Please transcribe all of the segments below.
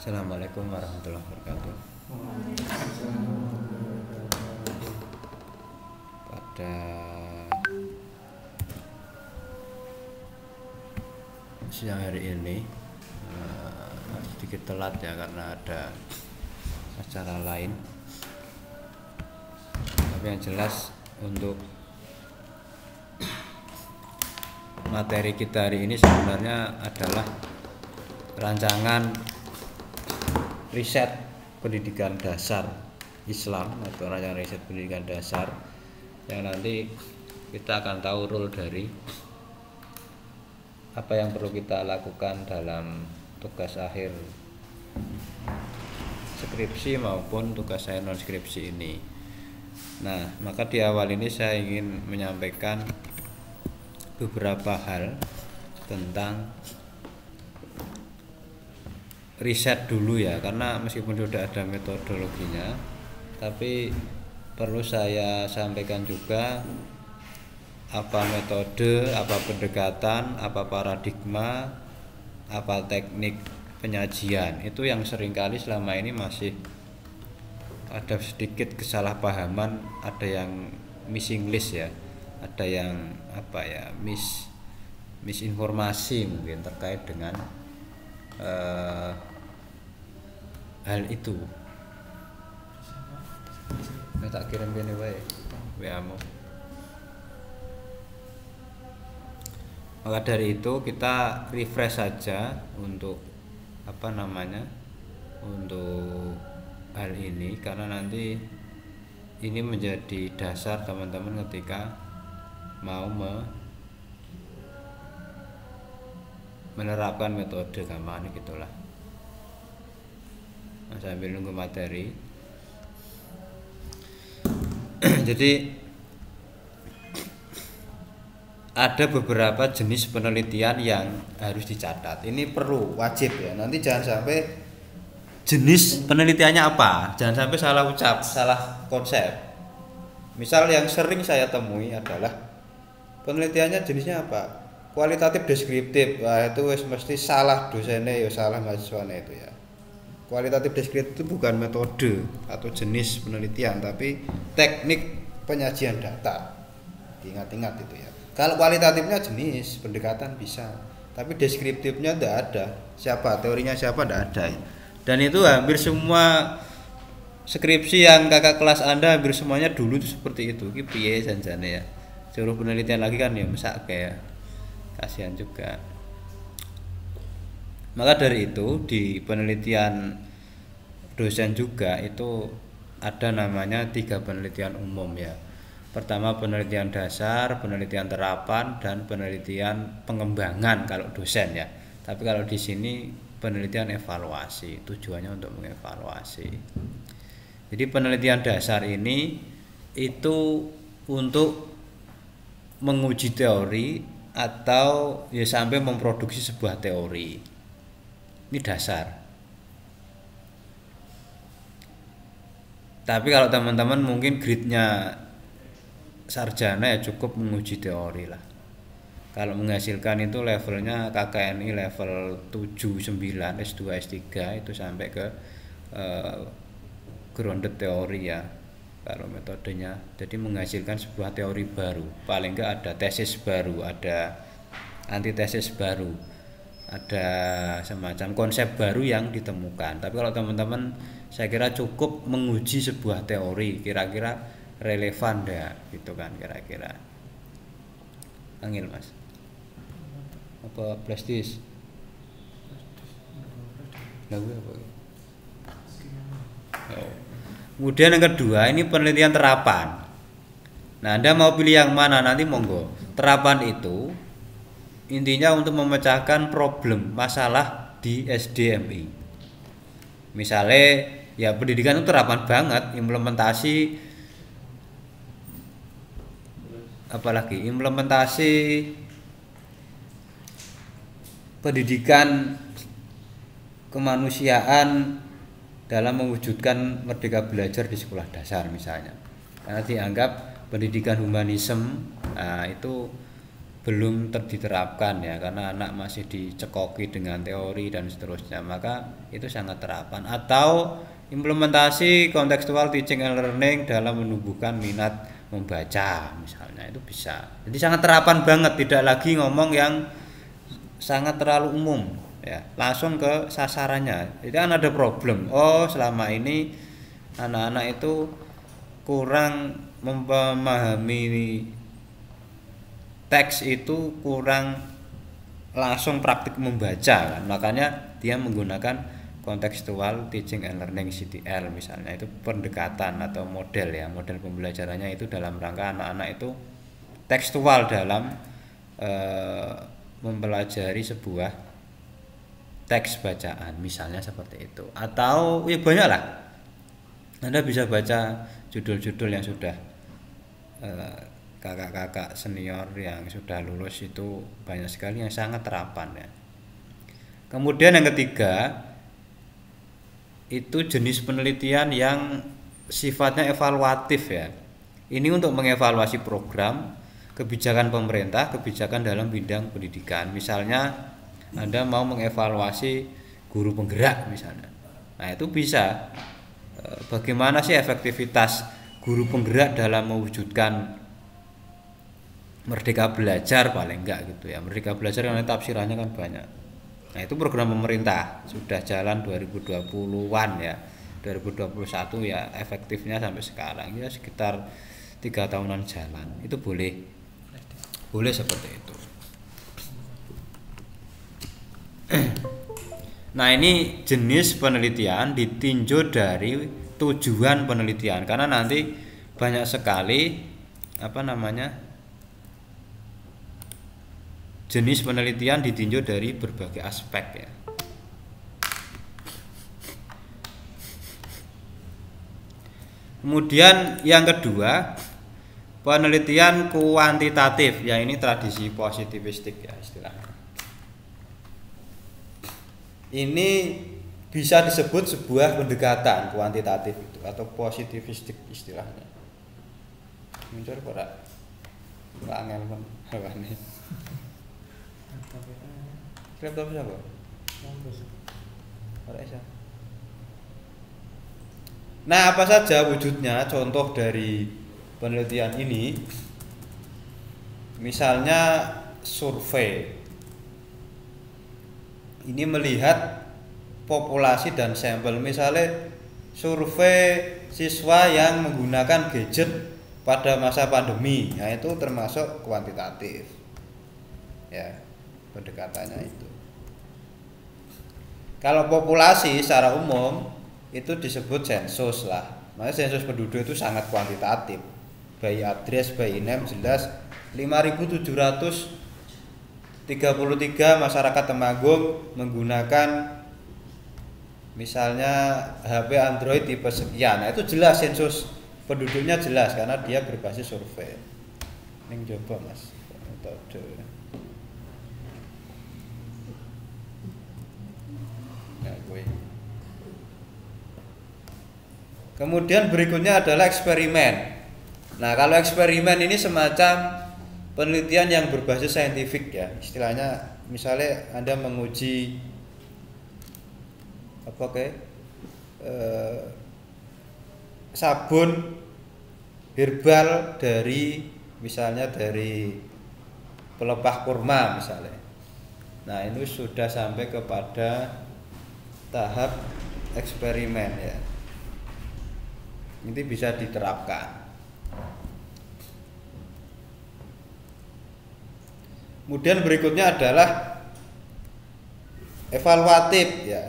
Assalamualaikum warahmatullahi wabarakatuh. Pada siang hari ini sedikit telat ya karena ada acara lain. Tapi yang jelas untuk materi kita hari ini sebenarnya adalah rancangan riset pendidikan dasar Islam atau rancangan riset pendidikan dasar yang nanti kita akan tahu role dari apa yang perlu kita lakukan dalam tugas akhir skripsi maupun tugas akhir non skripsi ini. Nah, maka di awal ini saya ingin menyampaikan beberapa hal tentang riset dulu ya, karena meskipun sudah ada metodologinya, tapi perlu saya sampaikan juga apa metode, apa pendekatan, apa paradigma, apa teknik penyajian. Itu yang seringkali selama ini masih ada sedikit kesalahpahaman, ada yang missing list ya, ada yang misinformasi mungkin terkait dengan hal itu. Tak kirim gini wae WA-mu. Maka dari itu kita refresh saja untuk untuk hal ini, karena nanti ini menjadi dasar teman-teman ketika mau menerapkan metode gampang gitulah. Sambil nunggu materi. Jadi ada beberapa jenis penelitian yang harus dicatat. Ini perlu, wajib ya. Nanti jangan sampai jenis penelitiannya apa, jangan sampai salah ucap, salah konsep. Misal yang sering saya temui adalah penelitiannya jenisnya apa? Kualitatif deskriptif. Wah, itu mesti salah dosennya ya, salah mahasiswanya itu ya. Kualitatif deskriptif itu bukan metode atau jenis penelitian, tapi teknik penyajian data. Ingat-ingat itu ya. Kalau kualitatifnya jenis pendekatan bisa, tapi deskriptifnya tidak ada. Siapa teorinya siapa tidak ada. Dan itu hampir semua skripsi yang kakak kelas Anda hampir semuanya dulu itu seperti itu. Ki piye janjane ya. Suruh penelitian lagi kan ya mesak kayak kasihan juga. Maka dari itu di penelitian dosen juga itu ada namanya 3 penelitian umum ya. Pertama penelitian dasar, penelitian terapan, dan penelitian pengembangan kalau dosen ya. Tapi kalau di sini penelitian evaluasi, tujuannya untuk mengevaluasi. Jadi penelitian dasar ini itu untuk menguji teori atau ya sampai memproduksi sebuah teori. Ini dasar. Tapi kalau teman-teman mungkin grade-nya sarjana ya cukup menguji teori lah. Kalau menghasilkan itu levelnya KKNI level 7, 9, S2, S3 itu sampai ke grounded teori ya. Kalau metodenya, jadi menghasilkan sebuah teori baru. Paling enggak ada tesis baru, ada antitesis baru, ada semacam konsep baru yang ditemukan. Tapi kalau teman-teman saya kira cukup menguji sebuah teori, kira-kira relevan enggak gitu kan kira-kira. Angil Mas. Apa plastis? Lagu apa? Oh. Kemudian yang kedua ini penelitian terapan. Nah, Anda mau pilih yang mana nanti monggo. Terapan itu intinya untuk memecahkan problem masalah di SDMI. Misalnya ya pendidikan itu terapan banget, implementasi pendidikan kemanusiaan dalam mewujudkan merdeka belajar di sekolah dasar misalnya. Karena dianggap pendidikan humanisme itu belum diterapkan ya, karena anak masih dicekoki dengan teori dan seterusnya, maka itu sangat terapan. Atau implementasi kontekstual teaching and learning dalam menumbuhkan minat membaca misalnya, itu bisa. Jadi sangat terapan banget, tidak lagi ngomong yang sangat terlalu umum ya, langsung ke sasarannya. Jadi kan ada problem, oh selama ini anak-anak itu kurang memahami teks, itu kurang langsung praktik membaca kan, makanya dia menggunakan contextual teaching and learning CTL misalnya. Itu pendekatan atau model ya, model pembelajarannya itu dalam rangka anak-anak itu tekstual dalam mempelajari sebuah teks bacaan misalnya seperti itu. Atau ya banyak lah, Anda bisa baca judul-judul yang sudah kakak-kakak senior yang sudah lulus, itu banyak sekali yang sangat terapan ya. Kemudian yang ketiga itu jenis penelitian yang sifatnya evaluatif ya. Ini untuk mengevaluasi program, kebijakan pemerintah, kebijakan dalam bidang pendidikan. Misalnya Anda mau mengevaluasi guru penggerak misalnya. Nah, itu bisa bagaimana sih efektivitas guru penggerak dalam mewujudkan Merdeka Belajar paling enggak gitu ya. Merdeka Belajar karena tafsirannya kan banyak. Nah, itu program pemerintah sudah jalan 2020-an ya. 2021 ya efektifnya sampai sekarang ya sekitar 3 tahunan jalan. Itu boleh seperti itu. Nah, ini jenis penelitian ditinjau dari tujuan penelitian, karena nanti banyak sekali jenis penelitian ditinjau dari berbagai aspek ya. Kemudian yang kedua, penelitian kuantitatif, ya ini tradisi positivistik ya istilahnya. Ini bisa disebut sebuah pendekatan kuantitatif itu atau positivistik istilahnya. Muncul ora? Ora angel men hawane. Laptop siapa? Ora isa. Nah, apa saja wujudnya? Contoh dari penelitian ini, misalnya survei. Ini melihat populasi dan sampel. Misalnya survei siswa yang menggunakan gadget pada masa pandemi, nah itu termasuk kuantitatif ya, pendekatannya itu. Kalau populasi secara umum itu disebut sensus lah. Makanya sensus penduduk itu sangat kuantitatif. By address, by name jelas. 5.733 masyarakat Temanggung menggunakan misalnya HP Android tipe sekian. Nah, itu jelas sensus penduduknya jelas karena dia berbasis survei. Ini coba Mas metode. Nah, gue. Kemudian berikutnya adalah eksperimen. Nah, kalau eksperimen ini semacam penelitian yang berbasis saintifik ya. Istilahnya misalnya Anda menguji sabun herbal dari misalnya dari pelepah kurma misalnya. Nah, ini sudah sampai kepada tahap eksperimen ya. Ini bisa diterapkan. Kemudian berikutnya adalah evaluatif ya.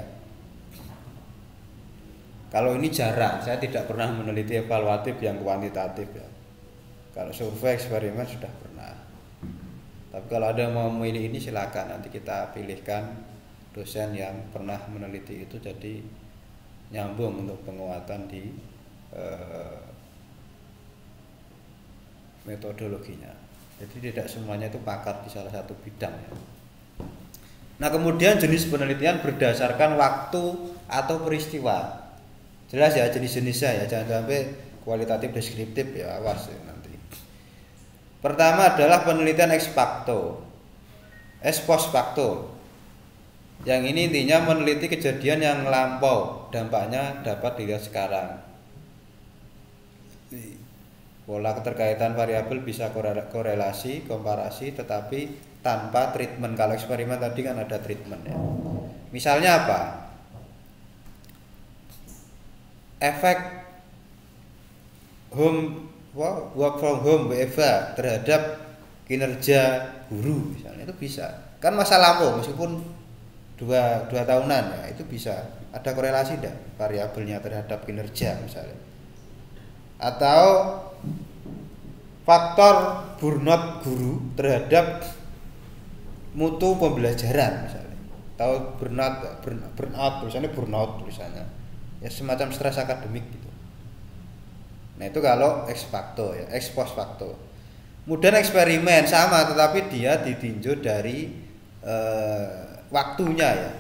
Kalau ini jarang, saya tidak pernah meneliti evaluatif yang kuantitatif ya. Kalau survei eksperimen sudah pernah. Tapi kalau ada mau memilih ini silakan, nanti kita pilihkan dosen yang pernah meneliti itu, jadi nyambung untuk penguatan di metodologinya. Jadi tidak semuanya itu pakar di salah satu bidang ya. Nah, kemudian jenis penelitian berdasarkan waktu atau peristiwa. Jelas ya jenis-jenisnya ya, jangan sampai kualitatif deskriptif ya, awas ya nanti. Pertama adalah penelitian ex post facto. Yang ini intinya meneliti kejadian yang lampau, dampaknya dapat dilihat sekarang. Pola keterkaitan variabel bisa korelasi, komparasi, tetapi tanpa treatment. Kalau eksperimen tadi kan ada treatment ya. Misalnya apa? Efek work from home WFH terhadap kinerja guru misalnya, itu bisa. Kan masa lampau meskipun dua tahunan ya, itu bisa ada korelasi tidak variabelnya terhadap kinerja misalnya. Atau faktor burnout guru terhadap mutu pembelajaran misalnya. Atau burnout tulisannya. Ya semacam stres akademik gitu. Nah, itu kalau ex facto ya, ex post facto. Kemudian eksperimen sama tetapi dia ditinjau dari waktunya ya.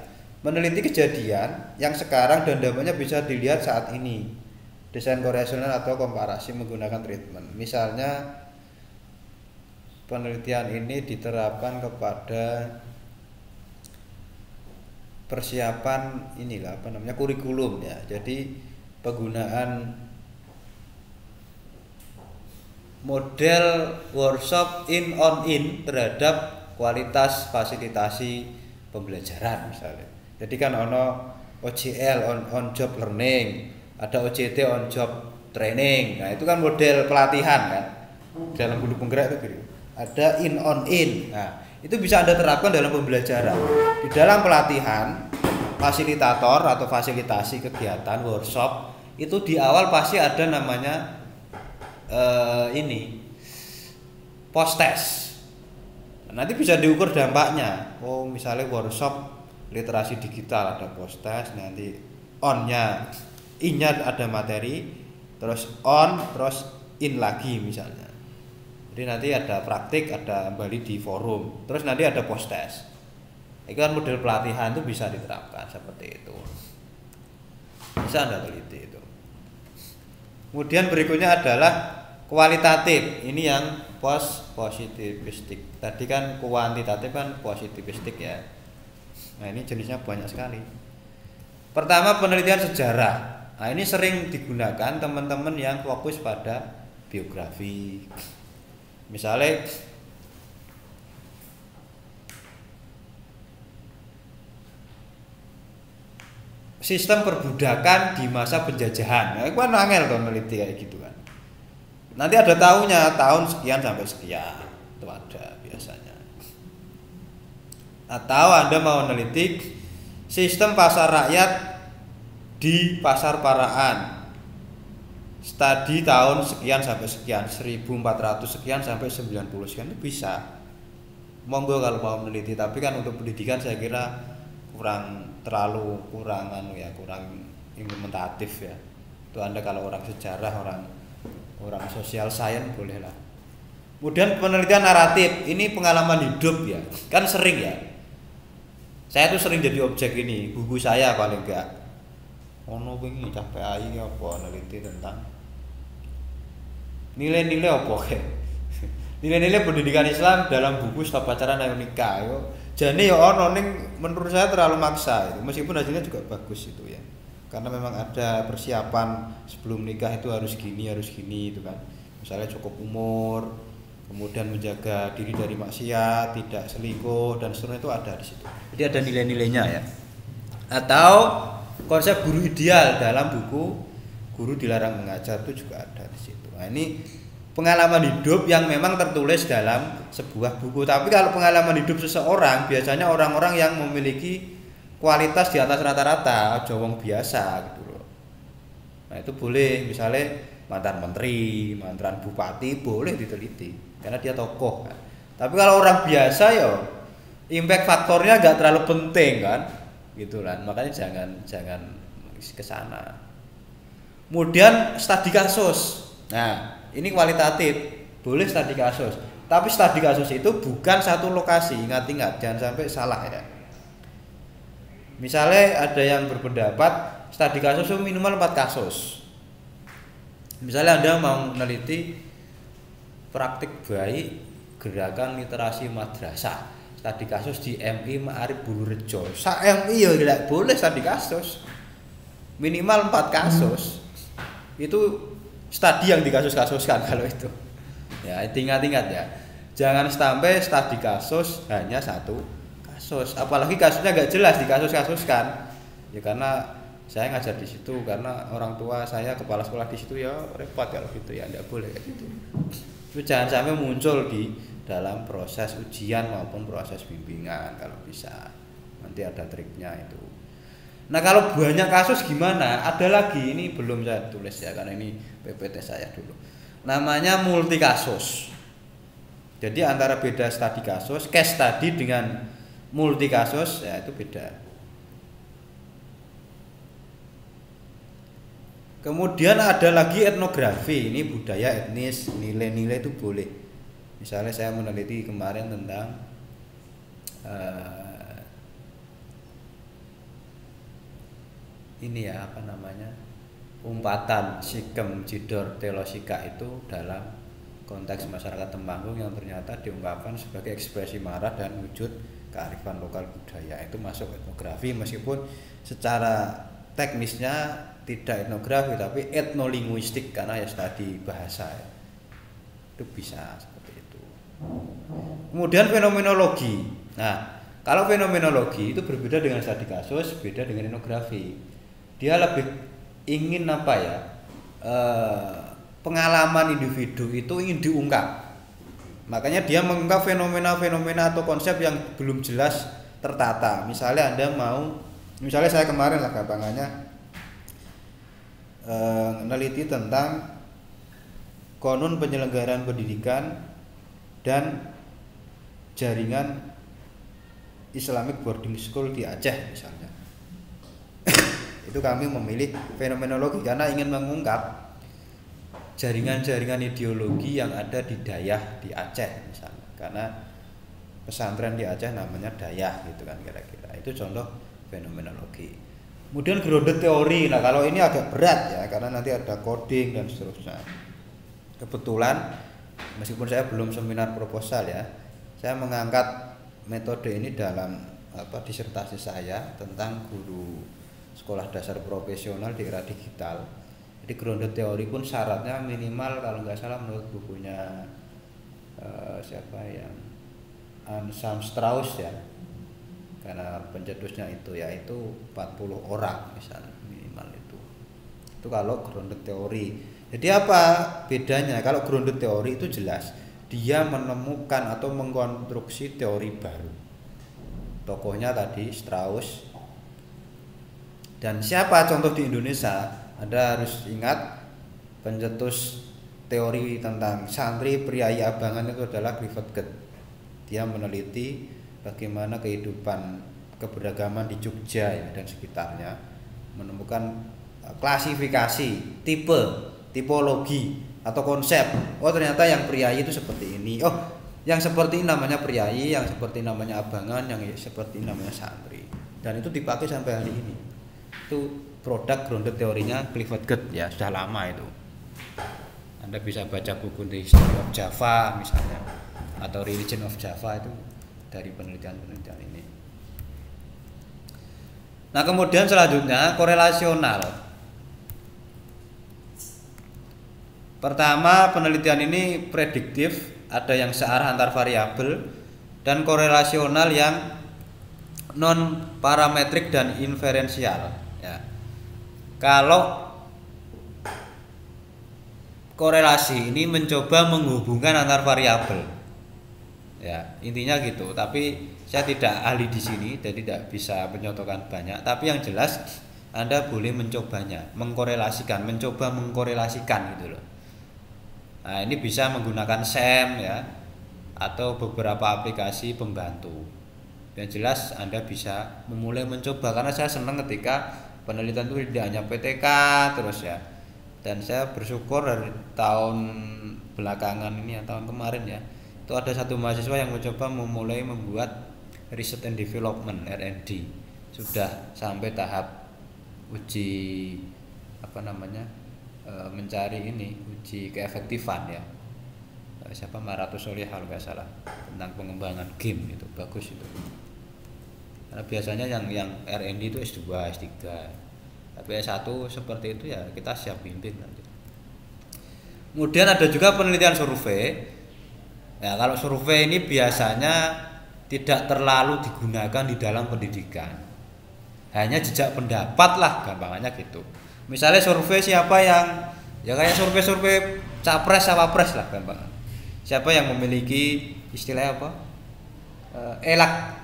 Meneliti kejadian yang sekarang dan dampaknya bisa dilihat saat ini. Desain korelasional atau komparasi menggunakan treatment. Misalnya penelitian ini diterapkan kepada persiapan kurikulum ya. Jadi penggunaan model workshop in terhadap kualitas fasilitasi pembelajaran misalnya. Jadi kan ono OJL on job learning, ada OJT on job training. Nah, itu kan model pelatihan kan. Dalam guru penggerak itu gitu. Ada in. Nah, itu bisa Anda terapkan dalam pembelajaran. Di dalam pelatihan, fasilitator atau fasilitasi kegiatan workshop itu di awal pasti ada namanya post test. Nanti bisa diukur dampaknya. Oh, misalnya workshop literasi digital ada post test, nanti in-nya ada materi, terus terus in lagi misalnya. Jadi nanti ada praktik, ada kembali di forum, terus nanti ada post test. Itu kan model pelatihan itu bisa diterapkan seperti itu. Bisa Anda teliti itu. Kemudian berikutnya adalah kualitatif. Ini yang positivistik. Tadi kan kuantitatif kan positivistik ya. Nah, ini jenisnya banyak sekali. Pertama, penelitian sejarah. Nah, ini sering digunakan teman-teman yang fokus pada biografi. Misalnya sistem perbudakan di masa penjajahan. Nah, itu kan angel tuh meneliti kayak gitu kan. Nanti ada tahun sekian sampai sekian. Itu ada biasanya. Atau Anda mau meneliti sistem pasar rakyat di pasar paraan. Studi tahun sekian sampai sekian, 1400 sekian sampai 90 sekian, itu bisa. Monggo kalau mau meneliti, tapi kan untuk pendidikan saya kira kurang implementatif ya. Itu Anda kalau orang sejarah, orang sosial science boleh lah. Kemudian penelitian naratif, ini pengalaman hidup ya. Kan sering ya. Saya tuh sering jadi objek ini, buku saya paling enggak. Ono wingi cah PAI apa neliti tentang nilai-nilai apa kayak. Nilai-nilai pendidikan Islam dalam buku Staf Pacaran Ayo Nikah. Jadi ya ono ning menurut saya terlalu maksa itu. Meskipun hasilnya juga bagus itu ya. Karena memang ada persiapan sebelum nikah itu harus gini itu kan. Misalnya cukup umur, kemudian menjaga diri dari maksiat, tidak selingkuh dan seterusnya, itu ada di situ. Jadi ada nilai-nilainya ya. Atau konsep guru ideal dalam buku Guru Dilarang Mengajar itu juga ada di situ. Nah, ini pengalaman hidup yang memang tertulis dalam sebuah buku. Tapi kalau pengalaman hidup seseorang biasanya orang-orang yang memiliki kualitas di atas rata-rata, jawong biasa gitu loh. Nah, itu boleh, misalnya mantan menteri, mantan bupati boleh diteliti karena dia tokoh kan. Tapi kalau orang biasa ya impact faktornya nggak terlalu penting kan, gitu kan. Makanya jangan ke sana. Kemudian studi kasus. Nah, ini kualitatif, boleh studi kasus. Tapi studi kasus itu bukan satu lokasi, ingat-ingat, jangan sampai salah ya. Misalnya ada yang berpendapat studi kasus itu minimal 4 kasus. Misalnya Anda mau meneliti praktik baik gerakan literasi madrasah. Studi kasus di MI Ma'arif Bulurejo. Sak MI ya tidak boleh studi kasus. Minimal 4 kasus. Itu studi yang dikasus-kasuskan kalau itu. Ya, ingat-ingat ya. Jangan sampai studi kasus hanya 1 kasus. Apalagi kasusnya nggak jelas dikasus-kasuskan. Ya karena saya ngajar di situ, karena orang tua saya kepala sekolah di situ, ya repot kalau gitu ya, enggak boleh kayak gitu. Itu jangan sampai muncul di dalam proses ujian maupun proses bimbingan kalau bisa. Nanti ada triknya itu. Nah, kalau banyak kasus gimana? Ada lagi, ini belum saya tulis ya karena ini PPT saya dulu. Namanya multi kasus. Jadi antara beda studi kasus, case study dengan multi kasus ya itu beda. Kemudian ada lagi etnografi, ini budaya etnis, nilai-nilai itu boleh. Misalnya saya meneliti kemarin tentang ini ya apa namanya, umpatan Sikem Jidor Telosika itu dalam konteks masyarakat Temanggung yang ternyata diungkapkan sebagai ekspresi marah dan wujud kearifan lokal budaya. Itu masuk etnografi meskipun secara teknisnya tidak etnografi tapi etnolinguistik karena ya studi bahasa ya. Itu bisa seperti itu. Kemudian fenomenologi. Nah, kalau fenomenologi itu berbeda dengan studi kasus, beda dengan etnografi. Dia lebih ingin apa ya? Pengalaman individu itu ingin diungkap. Makanya dia mengungkap fenomena-fenomena atau konsep yang belum jelas tertata. Misalnya misalnya saya kemarin lah gampangannya meneliti tentang konon penyelenggaraan pendidikan dan jaringan Islamic boarding school di Aceh misalnya. Itu kami memilih fenomenologi karena ingin mengungkap jaringan-jaringan ideologi yang ada di Dayah di Aceh misalnya. Karena pesantren di Aceh namanya Dayah gitu kan kira-kira. Itu contoh fenomenologi. Kemudian grounded teori. Nah, kalau ini agak berat ya karena nanti ada coding dan seterusnya. Kebetulan meskipun saya belum seminar proposal ya, saya mengangkat metode ini dalam disertasi saya tentang guru sekolah dasar profesional di era digital. Jadi grounded teori pun syaratnya minimal kalau nggak salah menurut bukunya siapa yang Ansam Strauss ya. Karena pencetusnya itu yaitu 40 orang misalnya minimal itu kalau grounded teori. Jadi apa bedanya? Kalau grounded teori itu jelas dia menemukan atau mengkonstruksi teori baru. Tokohnya tadi Strauss. Dan siapa contoh di Indonesia? Anda harus ingat pencetus teori tentang santri priai abangan itu adalah Clifford Geertz. Dia meneliti bagaimana kehidupan keberagaman di Jogja ya, dan sekitarnya, menemukan klasifikasi, tipologi atau konsep. Oh ternyata yang priai itu seperti ini. Oh yang seperti ini namanya priai, yang seperti ini namanya abangan, yang seperti ini namanya santri. Dan itu dipakai sampai hari ini. Itu produk grounded teorinya Clifford Geertz ya, sudah lama itu. Anda bisa baca buku The History of Java misalnya atau Religion of Java itu dari penelitian-penelitian ini. Nah, kemudian selanjutnya korelasional. Pertama, penelitian ini prediktif, ada yang searah antar variabel, dan korelasional yang non parametrik dan inferensial. Ya. Kalau korelasi ini mencoba menghubungkan antar variabel. Ya, intinya gitu. Tapi saya tidak ahli di sini, jadi tidak bisa menyontohkan banyak. Tapi yang jelas Anda boleh mencobanya, mencoba mengkorelasikan gitu loh. Nah, ini bisa menggunakan SEM ya, atau beberapa aplikasi pembantu. Yang jelas Anda bisa memulai mencoba karena saya senang ketika penelitian itu tidak hanya PTK terus ya. Dan saya bersyukur dari tahun belakangan ini ya, tahun kemarin ya, itu ada satu mahasiswa yang mencoba memulai membuat Research and Development R&D, sudah sampai tahap uji mencari uji keefektifan ya. siapa Maratus Solih kalau nggak salah, tentang pengembangan game itu bagus itu. Karena biasanya yang R&D itu S2, S3. Tapi S1 seperti itu ya kita siap bimbing nanti. Kemudian ada juga penelitian survei. Ya, kalau survei ini biasanya tidak terlalu digunakan di dalam pendidikan. Hanya jejak pendapat lah gampangannya gitu. Misalnya survei siapa yang ya kayak survei capres cawapres lah gampang. Siapa yang memiliki istilah apa?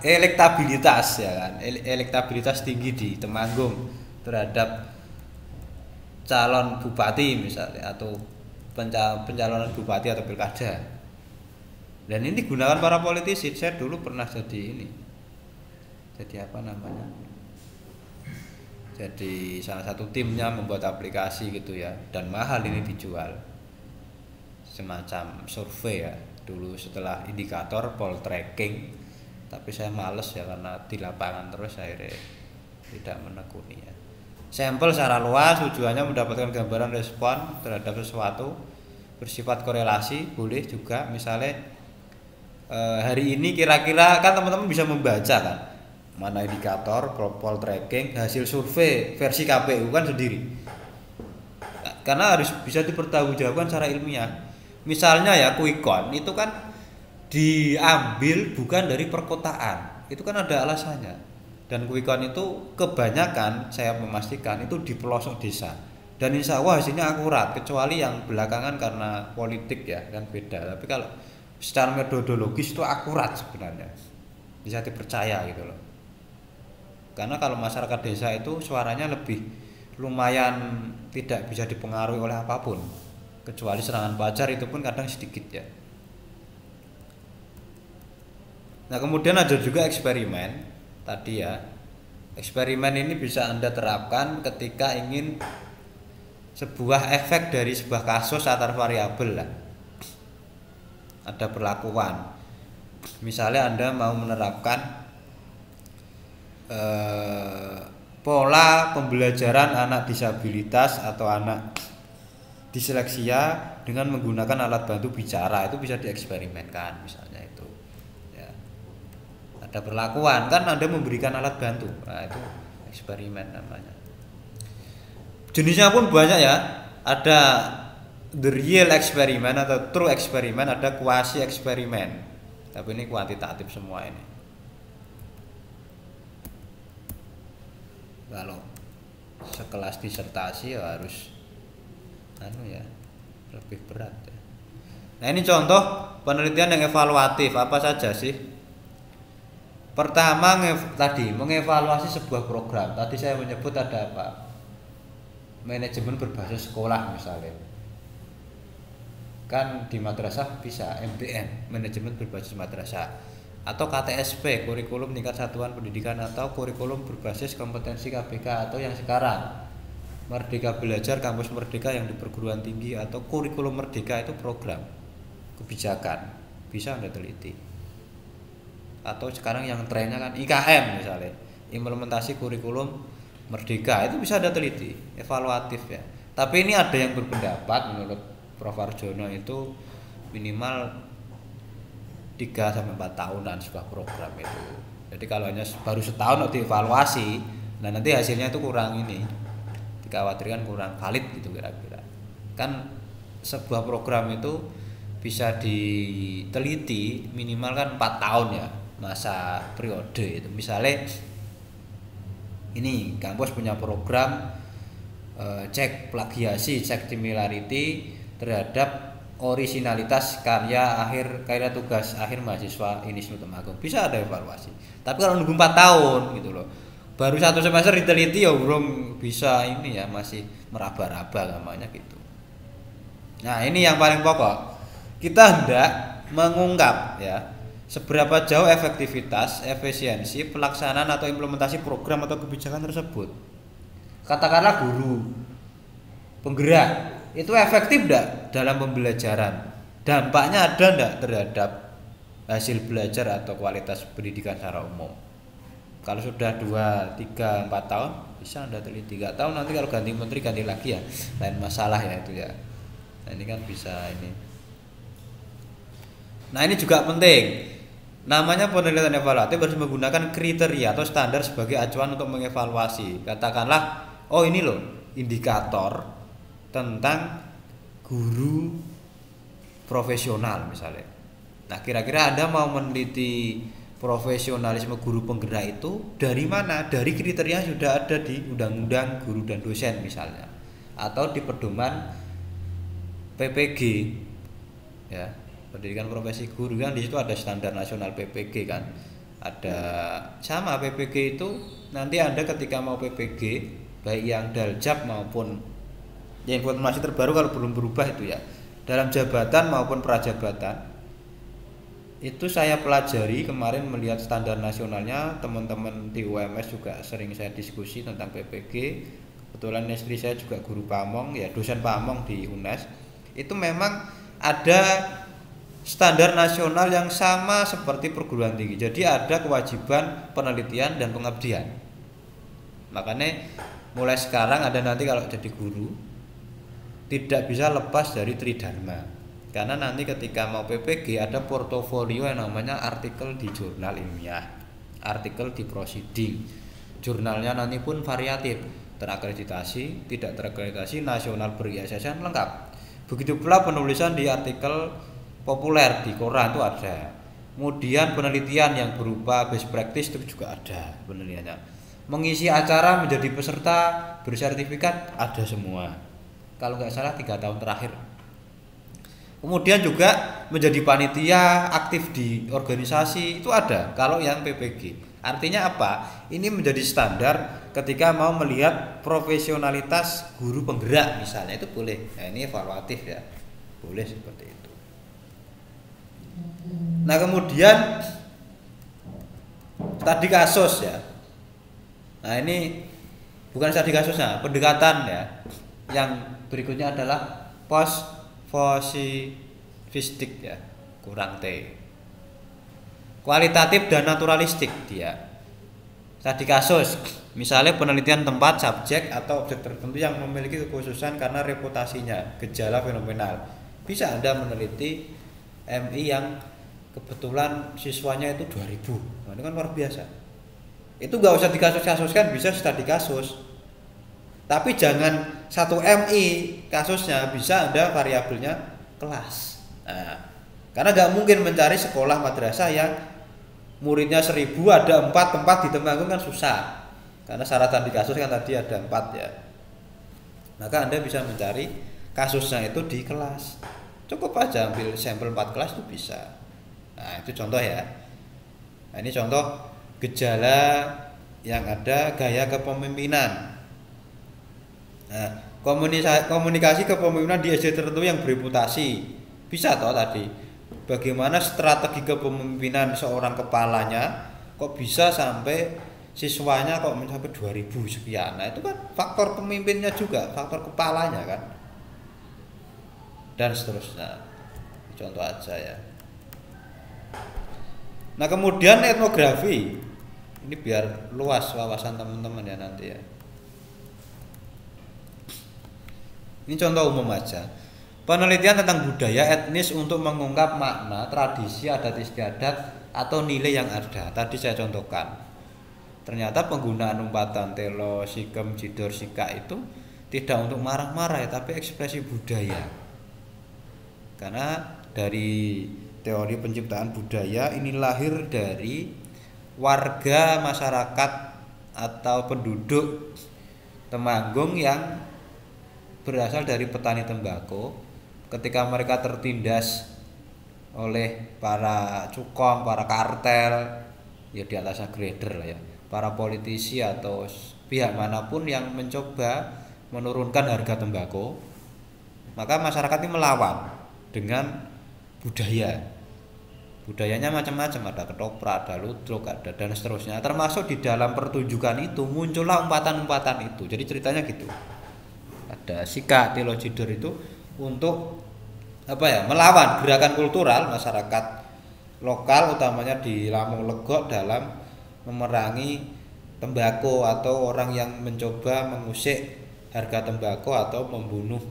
Elektabilitas ya kan. Elektabilitas tinggi di Temanggung terhadap calon bupati misalnya atau pencalonan bupati atau pilkada. Dan ini digunakan para politisi. Saya dulu pernah jadi apa namanya? Jadi salah satu timnya membuat aplikasi gitu ya, dan mahal ini dijual. Semacam survei ya. Dulu setelah indikator poll tracking, tapi saya males ya karena di lapangan terus akhirnya tidak menekuni ya. Sampel secara luas tujuannya mendapatkan gambaran respon terhadap sesuatu bersifat korelasi, boleh juga misalnya hari ini kira-kira kan teman-teman bisa membaca kan mana indikator poll tracking hasil survei versi KPU kan sendiri, karena harus bisa dipertanggungjawabkan secara ilmiah. Misalnya ya quick count itu kan diambil bukan dari perkotaan, itu kan ada alasannya. Dan quick count itu kebanyakan saya memastikan itu di pelosok desa. Dan insya Allah hasilnya akurat, kecuali yang belakangan karena politik ya kan beda. Tapi kalau secara metodologis itu akurat sebenarnya, bisa dipercaya gitu loh. Karena kalau masyarakat desa itu suaranya lebih lumayan tidak bisa dipengaruhi oleh apapun, kecuali serangan pajar itu pun kadang sedikit ya. Nah kemudian ada juga eksperimen. Tadi ya, eksperimen ini bisa Anda terapkan ketika ingin sebuah efek dari sebuah kasus antar variabel lah. Ada perlakuan. Misalnya Anda mau menerapkan pola pembelajaran anak disabilitas atau anak disleksia dengan menggunakan alat bantu bicara, itu bisa dieksperimenkan misalnya itu. Ada perlakuan kan Anda memberikan alat bantu, nah itu eksperimen namanya. Jenisnya pun banyak ya, ada the real eksperimen atau true eksperimen, ada quasi eksperimen, tapi ini kuantitatif semua ini. Kalau sekelas disertasi ya harus lebih berat ya. Nah ini contoh penelitian yang evaluatif apa saja sih? Pertama tadi mengevaluasi sebuah program. Tadi saya menyebut ada apa? Manajemen berbasis sekolah misalnya. Kan di madrasah bisa MBM, manajemen berbasis madrasah, atau KTSP, kurikulum tingkat satuan pendidikan, atau kurikulum berbasis kompetensi KBK, atau yang sekarang Merdeka Belajar Kampus Merdeka yang di perguruan tinggi, atau kurikulum Merdeka itu program kebijakan. Bisa Anda teliti. Atau sekarang yang trennya kan IKM misalnya, implementasi kurikulum Merdeka, itu bisa Anda teliti, evaluatif ya. Tapi ini ada yang berpendapat menurut Prof. Arjono itu minimal 3-4 tahunan sebuah program itu. Jadi kalau hanya baru setahun dievaluasi, nah nanti hasilnya itu kurang ini, dikhawatirkan kurang valid gitu kira-kira. Kan sebuah program itu bisa diteliti minimal kan 4 tahun ya masa periode itu. Misalnya ini kampus punya program cek plagiasi, cek similarity terhadap orisinalitas karya tugas akhir mahasiswa ini Temanggung, bisa ada evaluasi. Tapi kalau nunggu 4 tahun gitu loh, baru 1 semester diteliti ya belum bisa ini ya, masih meraba-raba namanya gitu. Nah ini yang paling pokok, kita hendak mengungkap ya seberapa jauh efektivitas, efisiensi pelaksanaan atau implementasi program atau kebijakan tersebut. Katakanlah guru penggerak itu efektif enggak dalam pembelajaran? Dampaknya ada enggak terhadap hasil belajar atau kualitas pendidikan secara umum? Kalau sudah 2, 3, 4 tahun bisa Anda teliti. 3 tahun nanti kalau ganti menteri ganti lagi ya, lain masalah ya itu ya. Nah, ini kan bisa ini. Nah, ini juga penting. Namanya penelitian evaluatif harus menggunakan kriteria atau standar sebagai acuan untuk mengevaluasi. Katakanlah, oh ini loh indikator tentang guru profesional misalnya. Nah, kira-kira Anda mau meneliti profesionalisme guru penggerak itu dari mana? Dari kriteria yang sudah ada di Undang-Undang Guru dan Dosen misalnya, atau di pedoman PPG, ya, pendidikan profesi guru kan di situ ada standar nasional PPG kan, ada sama PPG itu nanti Anda ketika mau PPG baik yang daljab maupun yang informasi terbaru kalau belum berubah itu ya dalam jabatan maupun prajabatan itu saya pelajari kemarin melihat standar nasionalnya. Teman-teman di UMS juga sering saya diskusi tentang PPG. Kebetulan istri saya juga guru pamong ya, dosen pamong di UNES. Itu memang ada standar nasional yang sama seperti perguruan tinggi. Jadi ada kewajiban penelitian dan pengabdian. Makanya mulai sekarang ada nanti kalau jadi guru tidak bisa lepas dari tridharma. Karena nanti ketika mau PPG ada portofolio yang namanya artikel di jurnal ilmiah, artikel di proceeding. Jurnalnya nanti pun variatif, terakreditasi, tidak terakreditasi, nasional ber-ISSN lengkap. Begitu pula penulisan di artikel populer di koran itu ada. Kemudian penelitian yang berupa best practice itu juga ada penelitiannya. Mengisi acara menjadi peserta bersertifikat ada semua. Kalau nggak salah 3 tahun terakhir. Kemudian juga menjadi panitia aktif di organisasi itu ada kalau yang PPG. Artinya apa? Ini menjadi standar ketika mau melihat profesionalitas guru penggerak misalnya itu boleh. Nah, ini evaluatif ya. Boleh seperti itu. Nah, kemudian studi kasus ya. Nah, ini bukan studi kasusnya, pendekatan ya. Yang berikutnya adalah positivistik ya, kurang T. Kualitatif dan naturalistik dia. Studi kasus, misalnya penelitian tempat, subjek atau objek tertentu yang memiliki kekhususan karena reputasinya, gejala fenomenal. Bisa Anda meneliti MI yang kebetulan siswanya itu 2000. Nah, ini kan luar biasa. Itu nggak usah dikasus-kasuskan, bisa studi kasus. Tapi jangan satu MI kasusnya, bisa ada variabelnya kelas. Nah, karena nggak mungkin mencari sekolah madrasah yang muridnya 1000 ada 4 tempat di Temanggung kan susah. Karena syarat di kasus kan tadi ada 4 ya. Maka Anda bisa mencari kasusnya itu di kelas. Cukup aja ambil sampel 4 kelas itu bisa. Nah, itu contoh ya. Nah, ini contoh gejala yang ada gaya kepemimpinan. Nah, komunikasi kepemimpinan di SD tertentu yang bereputasi bisa toh tadi. Bagaimana strategi kepemimpinan seorang kepalanya kok bisa sampai siswanya kok mencapai 2000 sekian. Nah, itu kan faktor pemimpinnya juga, faktor kepalanya kan. Dan seterusnya. Contoh aja ya. Nah, kemudian etnografi. Ini biar luas wawasan teman-teman ya nanti ya. Ini contoh umum aja. Penelitian tentang budaya etnis untuk mengungkap makna, tradisi, adat istiadat atau nilai yang ada. Tadi saya contohkan. Ternyata penggunaan umpatan telo, sikem, jidor, sika itu tidak untuk marah-marah ya, tapi ekspresi budaya. Karena dari teori penciptaan budaya ini lahir dari warga masyarakat atau penduduk Temanggung yang berasal dari petani tembakau. Ketika mereka tertindas oleh para cukong, para kartel, ya di atasnya grader lah ya, para politisi atau pihak manapun yang mencoba menurunkan harga tembakau, maka masyarakat ini melawan dengan budaya. Budayanya macam-macam, ada ketoprak, ada ludruk, ada dan seterusnya. Termasuk di dalam pertunjukan itu muncullah umpatan-umpatan itu. Jadi ceritanya gitu. Ada sika, telo, jidor itu untuk apa ya, melawan gerakan kultural masyarakat lokal utamanya di Lamung Legok dalam memerangi tembakau atau orang yang mencoba mengusik harga tembakau atau membunuh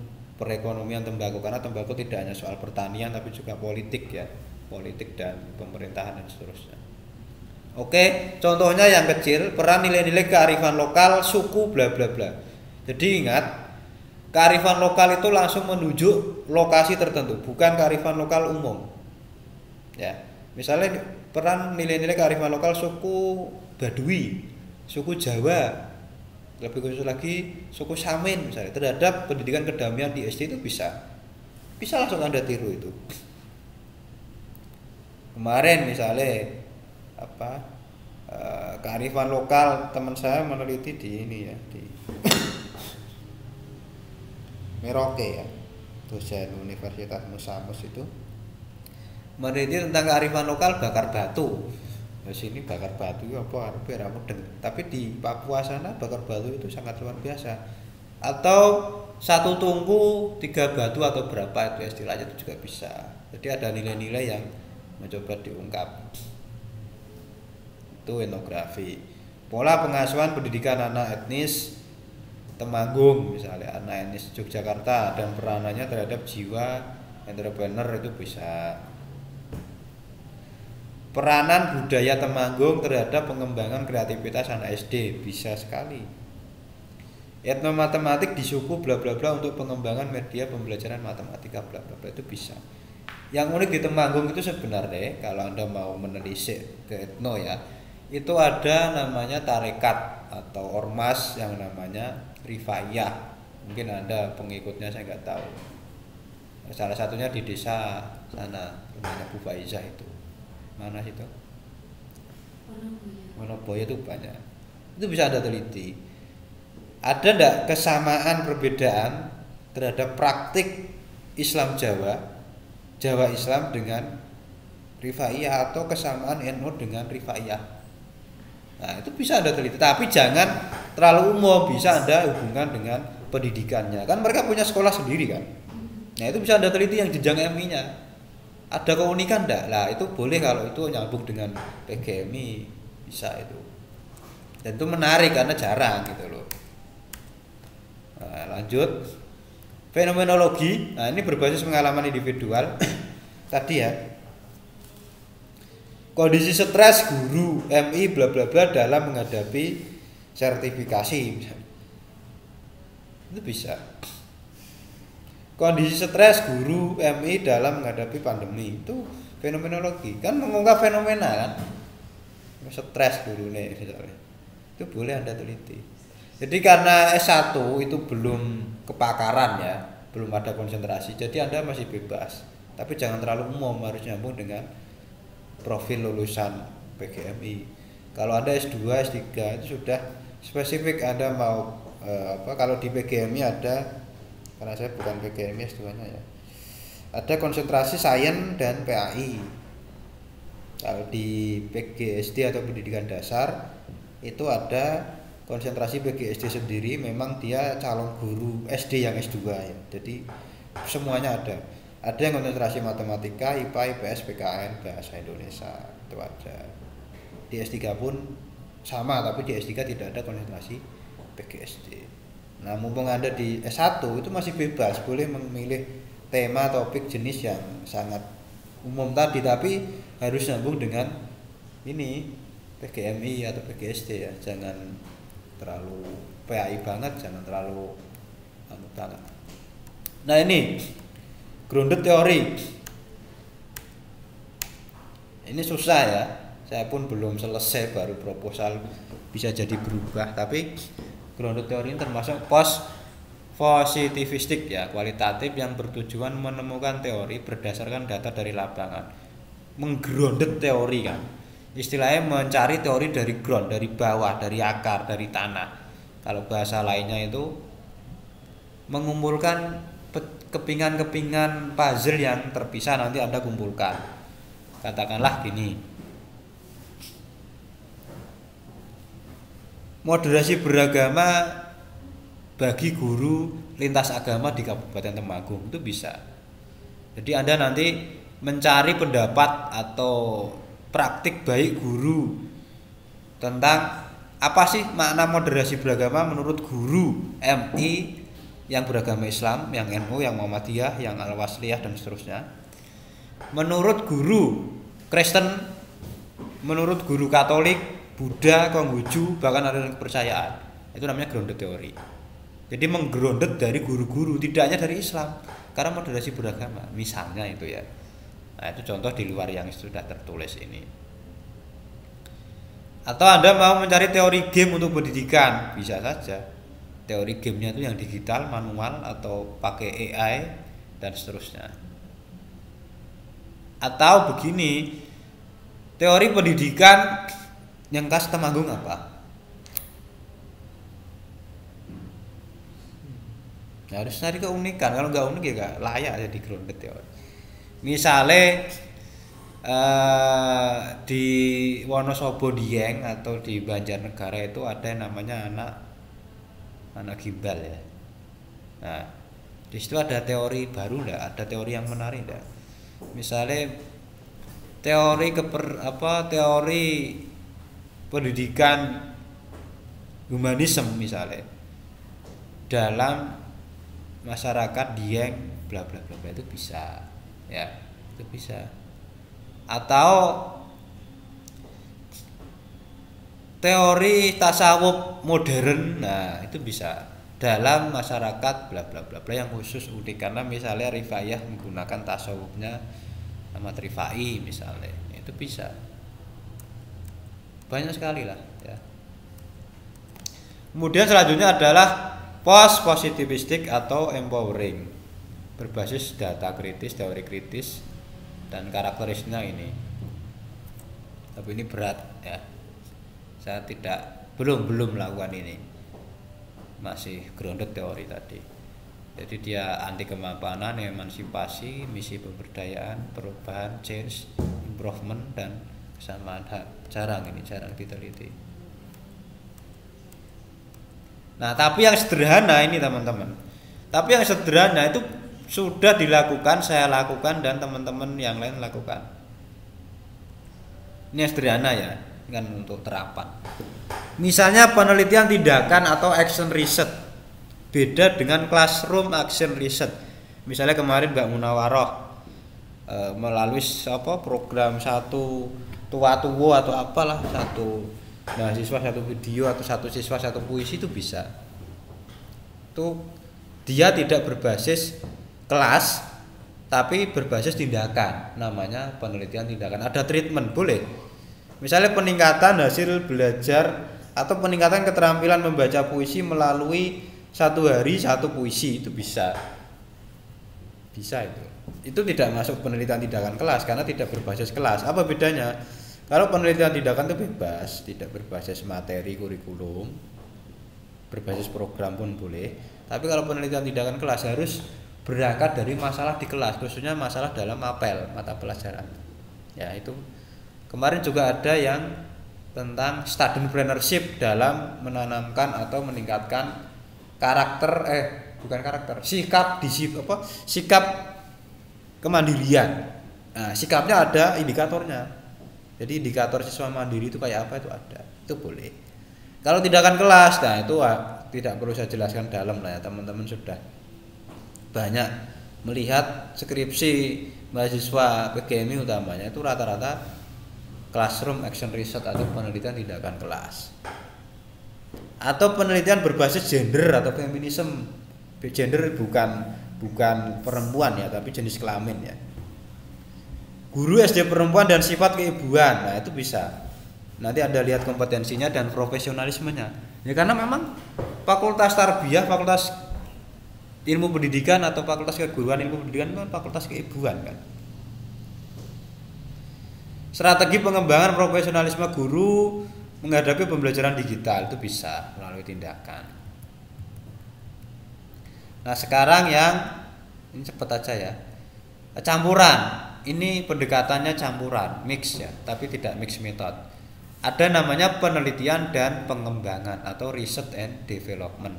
perekonomian tembakau, karena tembakau tidak hanya soal pertanian tapi juga politik ya. politik dan pemerintahan dan seterusnya. Oke, contohnya yang kecil, peran nilai-nilai kearifan lokal, suku, bla bla bla. Jadi ingat, kearifan lokal itu langsung menunjuk lokasi tertentu, bukan kearifan lokal umum. Ya, misalnya peran nilai-nilai kearifan lokal suku Baduy, suku Jawa, lebih khusus lagi suku Samin misalnya terhadap pendidikan kedamaian di SD itu bisa langsung Anda tiru itu. Kemarin misalnya kearifan lokal teman saya meneliti di ini ya, di Merauke ya, dosen Universitas Musamus itu meneliti tentang kearifan lokal bakar batu. Di sini bakar batu apa arep mudeng. Tapi di Papua sana bakar batu itu sangat luar biasa. Atau satu tungku 3 batu atau berapa itu istilahnya itu juga bisa. Jadi ada nilai-nilai yang mencoba diungkap. Itu etnografi. Pola pengasuhan pendidikan anak etnis Temanggung misalnya, anak etnis Yogyakarta dan peranannya terhadap jiwa entrepreneur itu bisa. Peranan budaya Temanggung terhadap pengembangan kreativitas anak SD bisa sekali. Etnomatematik di suku bla bla bla untuk pengembangan media pembelajaran matematika bla bla bla itu bisa. Yang unik di Temanggung itu sebenarnya kalau Anda mau menelisik ke etno ya, itu ada namanya tarekat atau ormas yang namanya Rifaiyah. Mungkin Anda pengikutnya saya nggak tahu. Salah satunya di desa sana, rumahnya Bu Faizah itu. Mana situ? Wonoboyo itu banyak. Itu bisa Anda teliti. Ada enggak kesamaan perbedaan terhadap praktik Islam Jawa, Jawa Islam dengan Rifaiyah atau kesamaan NU dengan Rifaiyah? Nah, itu bisa Anda teliti, tapi jangan terlalu umum, bisa Anda hubungkan dengan pendidikannya. Kan mereka punya sekolah sendiri kan. Nah, itu bisa Anda teliti yang jenjang MI-nya. Ada keunikan enggak? Lah itu boleh kalau itu nyambung dengan PGMI bisa itu. Dan itu menarik karena jarang gitu loh. Nah, lanjut. Fenomenologi. Nah, ini berbasis pengalaman individual. Tadi ya. Kondisi stres guru MI bla bla bla dalam menghadapi sertifikasi misalnya. Itu bisa. Kondisi stres guru MI dalam menghadapi pandemi itu fenomenologi kan mengungkap fenomena kan, stres guru nih misalnya itu boleh Anda teliti. Jadi karena S1 itu belum kepakaran ya, belum ada konsentrasi, jadi Anda masih bebas, tapi jangan terlalu umum, harus nyambung dengan profil lulusan PGMI. Kalau Anda S2, S3 itu sudah spesifik Anda mau kalau di PGMI ada, karena saya bukan PGMI S2-nya ya, ada konsentrasi sains dan PAI. Kalau di PGSD atau pendidikan dasar itu ada konsentrasi PGSD sendiri, memang dia calon guru SD yang S2 ya. Jadi semuanya ada. Ada yang konsentrasi matematika, IPA, IPS, PKN, bahasa Indonesia itu ada. Di S3 pun sama, tapi di S3 tidak ada konsentrasi PGSD. Nah, mumpung Anda di S1 itu masih bebas, boleh memilih tema, topik, jenis yang sangat umum tadi, tapi harus nyambung dengan ini PGMI atau PGSD ya. Jangan terlalu PAI banget, jangan terlalu banget. Nah, ini grounded teori. Ini susah ya. Saya pun belum selesai, baru proposal bisa jadi berubah, tapi grounded teori ini termasuk post positivistik ya, kualitatif yang bertujuan menemukan teori berdasarkan data dari lapangan. Menggrounded teori kan. Istilahnya mencari teori dari ground, dari bawah, dari akar, dari tanah. Kalau bahasa lainnya itu mengumpulkan kepingan-kepingan puzzle yang terpisah, nanti Anda kumpulkan. Katakanlah gini. Moderasi beragama bagi guru lintas agama di Kabupaten Temanggung itu bisa. Jadi Anda nanti mencari pendapat atau praktik baik guru tentang apa sih makna moderasi beragama menurut guru MI yang beragama Islam, yang NU, yang Muhammadiyah, yang Al-Wasliyah dan seterusnya. menurut guru Kristen, menurut guru Katolik, Buddha, Konghucu, bahkan ada kepercayaan. Itu namanya grounded teori. Jadi menggrounded dari guru-guru, tidak hanya dari Islam. Karena moderasi beragama, misalnya itu ya. Nah, itu contoh di luar yang sudah tertulis ini. Atau Anda mau mencari teori game untuk pendidikan, bisa saja. Teori gamenya itu yang digital, manual, atau pakai AI, dan seterusnya. Atau begini, teori pendidikan yang custom agung apa? Nah, harus cari keunikan. Kalau nggak unik ya nggak layak jadi grounded teori. Misalnya di Wonosobo Dieng atau di Banjarnegara itu ada yang namanya anak gimbal ya. Nah, di situ ada teori baru nggak? Ada teori yang menarik nggak? Misalnya teori pendidikan humanisme misalnya dalam masyarakat Dieng bla bla bla itu bisa ya, itu bisa. Atau teori tasawuf modern, nah itu bisa dalam masyarakat bla bla bla bla yang khusus unik karena misalnya Rifaiyah menggunakan tasawufnya Ahmad Rifai misalnya, itu bisa banyak sekali lah ya. Kemudian selanjutnya adalah post positivistik atau empowering, berbasis data kritis, teori kritis, dan karakteristiknya ini. Tapi ini berat ya. Saya belum melakukan ini. Masih grounded teori tadi. Jadi dia anti kemapanan, emansipasi, misi pemberdayaan, perubahan, change, improvement, dan kesamaan hak. Jarang diteliti. Nah, tapi yang sederhana ini teman-teman. Tapi yang sederhana itu sudah dilakukan, saya lakukan, dan teman-teman yang lain lakukan. Ini yang sederhana ya, kan untuk terapan. Misalnya penelitian tindakan atau action research, beda dengan classroom action research. Misalnya kemarin Mbak Munawaroh melalui program satu tua atau apalah, satu mahasiswa satu video atau satu siswa satu puisi itu bisa. Itu dia tidak berbasis kelas tapi berbasis tindakan, namanya penelitian tindakan. Ada treatment boleh. Misalnya peningkatan hasil belajar atau peningkatan keterampilan membaca puisi melalui satu hari satu puisi, itu bisa itu tidak masuk penelitian tindakan kelas karena tidak berbasis kelas. Apa bedanya? Kalau penelitian tindakan itu bebas, tidak berbasis materi kurikulum, berbasis program pun boleh. Tapi kalau penelitian tindakan kelas harus berangkat dari masalah di kelas, khususnya masalah dalam mapel, mata pelajaran. Ya, itu kemarin juga ada yang tentang studentpreneurship dalam menanamkan atau meningkatkan sikap kemandirian. Nah, sikapnya ada indikatornya. Jadi indikator siswa mandiri itu kayak apa itu ada. Itu boleh. Kalau tindakan kelas, nah itu tidak perlu saya jelaskan dalam lah ya, teman-teman sudah banyak melihat skripsi mahasiswa PGMI utamanya itu rata-rata classroom action research atau penelitian tindakan kelas. Atau penelitian berbasis gender atau feminisme. Gender bukan perempuan ya, tapi jenis kelamin ya. Guru SD perempuan dan sifat keibuan. Nah, itu bisa. Nanti Anda lihat kompetensinya dan profesionalismenya. Ya karena memang Fakultas Tarbiyah, Fakultas Ilmu Pendidikan atau Fakultas Keguruan Ilmu Pendidikan itu kan fakultas keibuan kan. Strategi pengembangan profesionalisme guru menghadapi pembelajaran digital itu bisa melalui tindakan. Nah, sekarang yang ini cepat aja ya. Campuran. Ini pendekatannya campuran, mix ya, tapi tidak mix method. Ada namanya penelitian dan pengembangan atau research and development.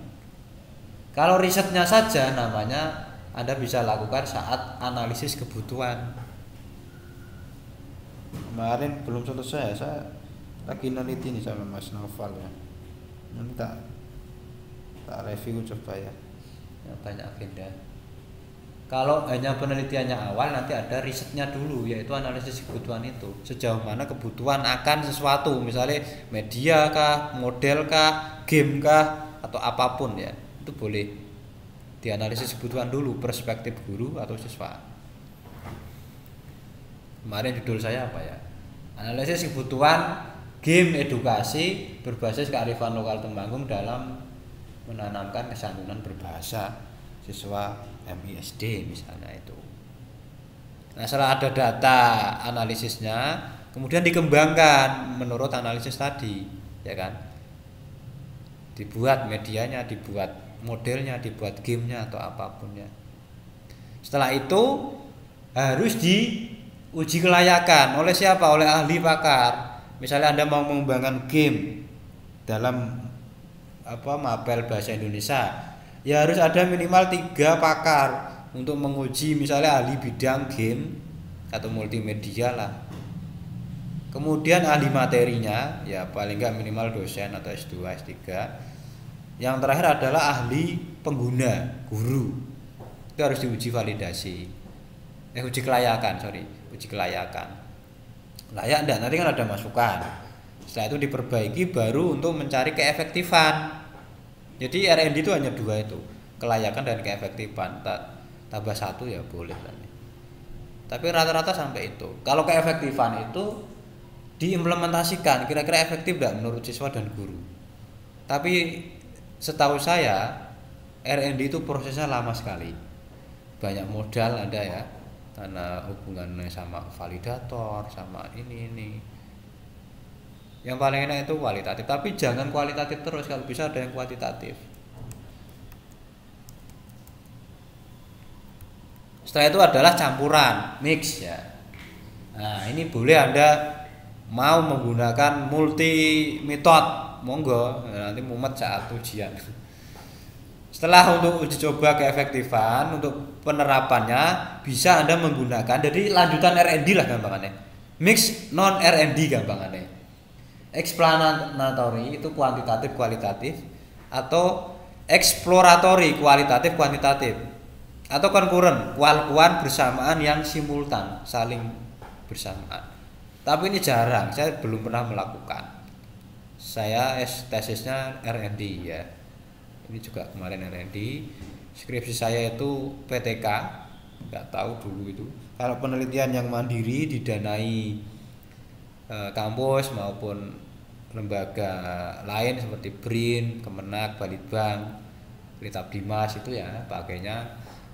Kalau risetnya saja namanya Anda bisa lakukan saat analisis kebutuhan. Kemarin belum selesai, saya lagi neliti nih sama Mas Noval ya. Nanti tak review coba ya. Yang banyak agenda. Kalau hanya penelitiannya awal, nanti ada risetnya dulu, yaitu analisis kebutuhan itu. Sejauh mana kebutuhan akan sesuatu, misalnya media kah, model kah, game kah, atau apapun ya. Itu boleh dianalisis kebutuhan dulu, perspektif guru atau siswa. Kemarin judul saya apa ya? Analisis kebutuhan game edukasi berbasis kearifan lokal Temanggung dalam menanamkan kesantunan berbahasa siswa MISD misalnya itu. Nah, setelah ada data analisisnya, kemudian dikembangkan menurut analisis tadi, ya kan? Dibuat medianya, dibuat modelnya, dibuat gamenya atau apapunnya. Setelah itu harus diuji kelayakan oleh siapa? Oleh ahli pakar. Misalnya Anda mau mengembangkan game dalam mapel bahasa Indonesia, ya harus ada minimal 3 pakar untuk menguji, misalnya ahli bidang game atau multimedia lah. Kemudian ahli materinya, ya paling nggak minimal dosen atau S2, S3. Yang terakhir adalah ahli pengguna, guru. Itu harus diuji validasi. Uji kelayakan, uji kelayakan. Layak enggak? Nanti kan ada masukan. Setelah itu diperbaiki baru untuk mencari keefektifan. Jadi R&D itu hanya 2 itu, kelayakan dan keefektifan. Tambah 1 ya boleh. Tapi rata-rata sampai itu. Kalau keefektifan itu diimplementasikan, kira-kira efektif tidak menurut siswa dan guru. Tapi setahu saya R&D itu prosesnya lama sekali. Banyak modal ada ya, karena hubungannya sama validator, sama ini. Yang paling enak itu kualitatif, tapi jangan kualitatif terus, kalau bisa ada yang kuantitatif. Setelah itu adalah campuran, mix ya. Nah, ini boleh Anda mau menggunakan multi metode, monggo, nanti mumet saat ujian. Setelah untuk uji coba keefektifan, untuk penerapannya bisa Anda menggunakan, jadi lanjutan R&D lah gampangannya. Mix non R&D gampangannya. Explanatory itu kuantitatif kualitatif, atau exploratory kualitatif kuantitatif, atau concurrent kual-kuan bersamaan yang simultan, saling bersamaan. Tapi ini jarang, saya belum pernah melakukan. Saya tesisnya R&D ya. Ini juga kemarin R&D. Skripsi saya itu PTK, nggak tahu dulu itu. Kalau penelitian yang mandiri didanai kampus maupun lembaga lain seperti BRIN, Kemenak, Balitbank, Litabdimas itu ya pakainya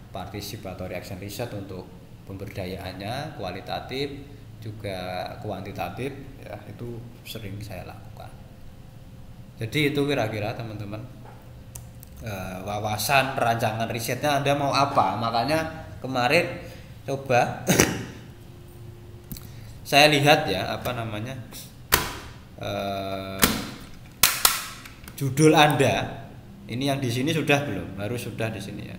participatory action research untuk pemberdayaannya, kualitatif juga kuantitatif ya, itu sering saya lakukan. Jadi itu kira-kira teman-teman wawasan rancangan risetnya Anda mau apa. Makanya kemarin coba saya lihat ya judul Anda ini yang di sini sudah belum, harus sudah di sini ya.